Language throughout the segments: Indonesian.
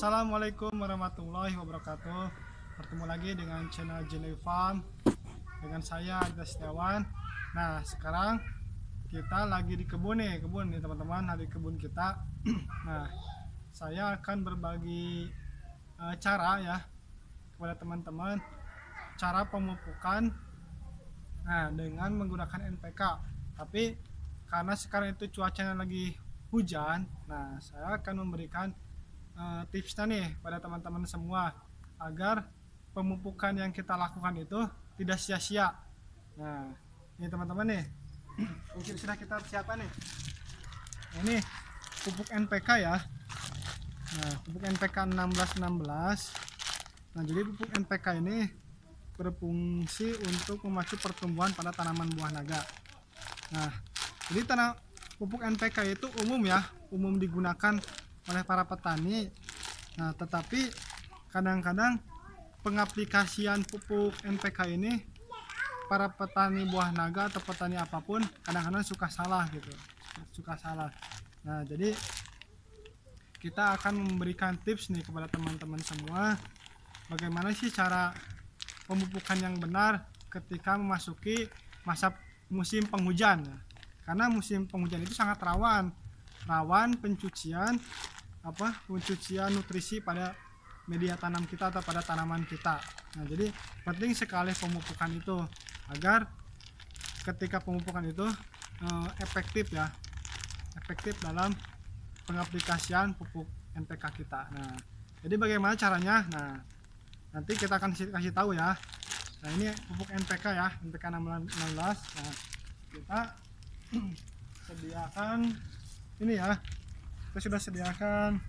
Assalamualaikum warahmatullahi wabarakatuh. Bertemu lagi dengan channel Genewi Farm dengan saya Arda Setiawan. Nah, sekarang kita lagi di kebun nih teman-teman, di kebun kita. Nah, saya akan berbagi cara ya kepada teman-teman, cara pemupukan dengan menggunakan NPK. Tapi karena sekarang itu cuacanya lagi hujan, nah saya akan memberikan tipsnya nih pada teman-teman semua agar pemupukan yang kita lakukan itu tidak sia-sia. Nah, ini teman-teman nih, mungkin sudah kita siapkan nih. Ini pupuk NPK ya. Nah, pupuk NPK 1616. Nah, jadi pupuk NPK ini berfungsi untuk memacu pertumbuhan pada tanaman buah naga. Nah, jadi pupuk NPK itu umum digunakan oleh para petani. Nah, tetapi kadang-kadang pengaplikasian pupuk NPK ini para petani buah naga atau petani apapun kadang-kadang suka salah. Nah, jadi kita akan memberikan tips nih kepada teman-teman semua, bagaimana sih cara pemupukan yang benar ketika memasuki masa musim penghujan. Karena musim penghujan itu sangat rawan pencucian nutrisi pada media tanam kita atau pada tanaman kita. Nah, jadi penting sekali pemupukan itu agar ketika pemupukan itu efektif dalam pengaplikasian pupuk NPK kita. Nah, jadi bagaimana caranya? Nah, nanti kita akan kasih tahu ya. Nah, ini pupuk NPK ya, NPK 16. Nah, kita sediakan ini ya. Kita sudah sediakan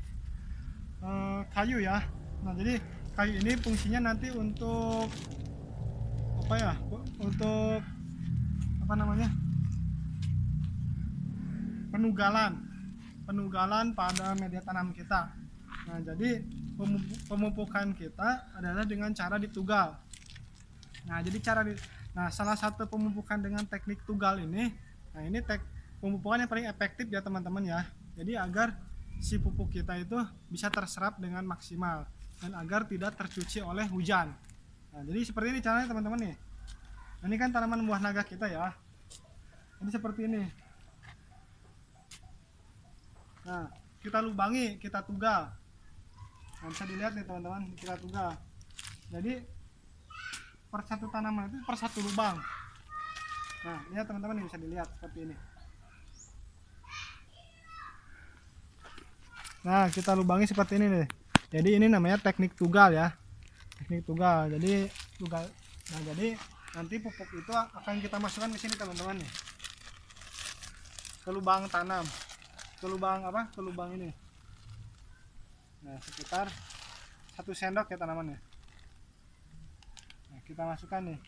kayu ya. Nah, jadi kayu ini fungsinya nanti untuk untuk penugalan pada media tanam kita. Nah, jadi pemupukan kita adalah dengan cara ditugal. Nah, jadi salah satu pemupukan dengan teknik tugal ini, nah ini pemupukan yang paling efektif ya teman-teman ya. Jadi agar si pupuk kita itu bisa terserap dengan maksimal dan agar tidak tercuci oleh hujan. Nah, jadi seperti ini caranya teman-teman nih. Nah, ini kan tanaman buah naga kita ya. Ini seperti ini. Nah, kita lubangi, kita tugal. Nah, bisa dilihat nih teman-teman, kita tugal. Jadi per satu tanaman itu per satu lubang. Nah, lihat teman-teman nih, bisa dilihat seperti ini. Nah, kita lubangi seperti ini nih. Jadi ini namanya teknik tugal ya. Teknik tugal. Jadi tugal. Nah, jadi nanti pupuk itu akan kita masukkan ke sini teman-teman nih. Ke lubang tanam. Ke lubang ini. Nah, sekitar 1 sendok ya tanamannya. Nah, kita masukkan nih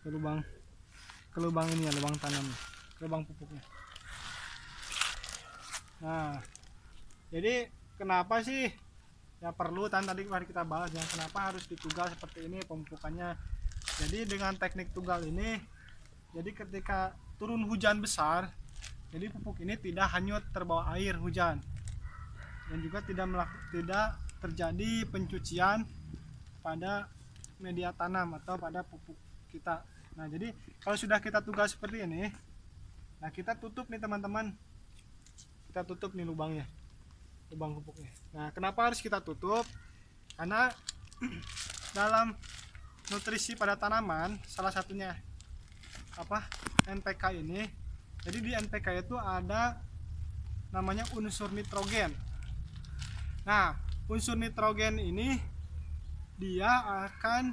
ke lubang ini ya, lubang tanam, ke lubang pupuknya. Nah, jadi kenapa sih ya perlu tadi kita bahas ya, kenapa harus ditugal seperti ini pemupukannya. Jadi dengan teknik tugal ini, jadi ketika turun hujan besar, jadi pupuk ini tidak hanyut terbawa air hujan dan juga tidak terjadi pencucian pada media tanam atau pada pupuk kita. Nah, jadi kalau sudah kita tugal seperti ini, nah kita tutup nih teman-teman. Kita tutup nih lubangnya, lubang pupuknya. Nah, kenapa harus kita tutup? Karena dalam nutrisi pada tanaman, salah satunya NPK ini. Jadi di NPK itu ada namanya unsur nitrogen. Nah, unsur nitrogen ini dia akan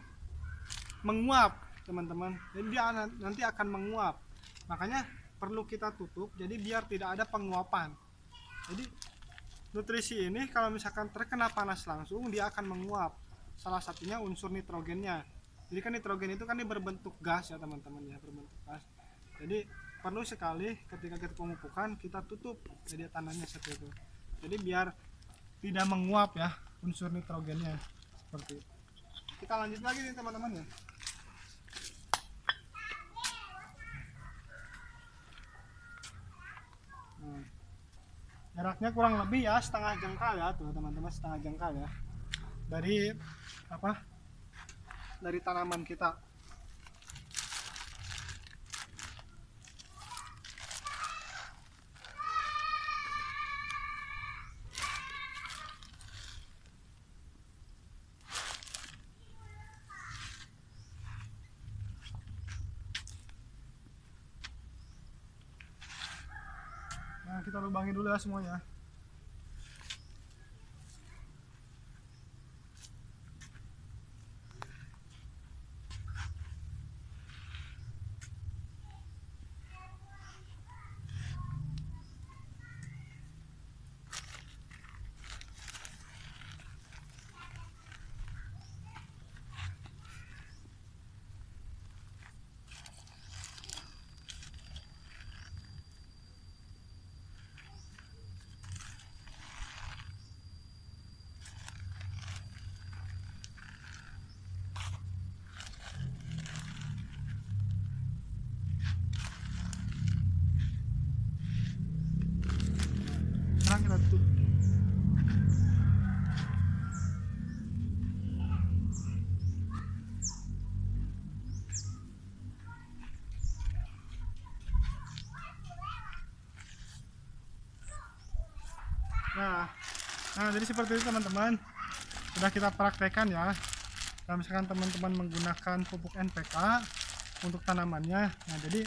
menguap teman-teman. Jadi dia nanti akan menguap. Makanya perlu kita tutup, jadi biar tidak ada penguapan. Jadi nutrisi ini kalau misalkan terkena panas langsung, dia akan menguap. Salah satunya unsur nitrogennya. Jadi kan nitrogen itu kan dia berbentuk gas ya teman-teman ya, berbentuk gas. Jadi perlu sekali ketika kita pemupukan kita tutup media tanamnya seperti itu. Jadi biar tidak menguap ya unsur nitrogennya seperti itu. Kita lanjut lagi nih teman-teman ya. Biar Jaraknya kurang lebih ya setengah jengkal ya tuh teman-teman, setengah jengkal ya dari dari tanaman kita. Nah, kita lubangi dulu ya semuanya. Sekarang kita tutup. Nah, jadi seperti itu teman-teman, sudah kita praktekkan ya. Kalau misalkan teman-teman menggunakan pupuk NPK untuk tanamannya, nah jadi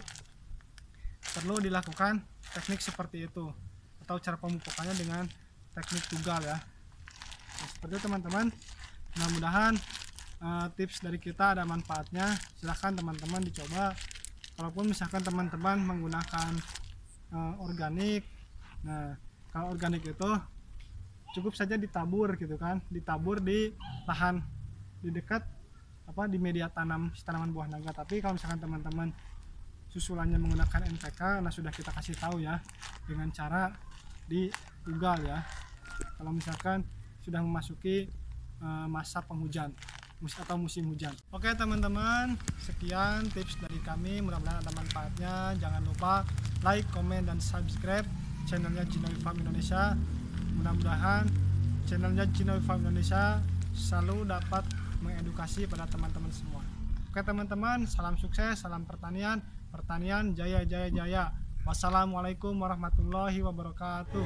perlu dilakukan teknik seperti itu, atau cara pemupukannya dengan teknik tugal ya. Nah, seperti itu teman-teman. Mudah-mudahan tips dari kita ada manfaatnya. Silahkan teman-teman dicoba. Kalaupun misalkan teman-teman menggunakan organik, nah kalau organik itu cukup saja ditabur gitu kan, ditabur di lahan di dekat di media tanam tanaman buah naga. Tapi kalau misalkan teman-teman susulannya menggunakan NPK, nah sudah kita kasih tahu ya dengan cara ditugal ya kalau misalkan sudah memasuki masa penghujan atau musim hujan. Oke teman-teman, sekian tips dari kami, mudah-mudahan ada manfaatnya. Jangan lupa like, komen, dan subscribe channelnya Jinoy Farm Indonesia. Mudah-mudahan channelnya Jinoy Farm Indonesia selalu dapat mengedukasi pada teman-teman semua. Oke teman-teman, salam sukses, salam pertanian, pertanian jaya jaya jaya. Wassalamualaikum warahmatullahi wabarakatuh.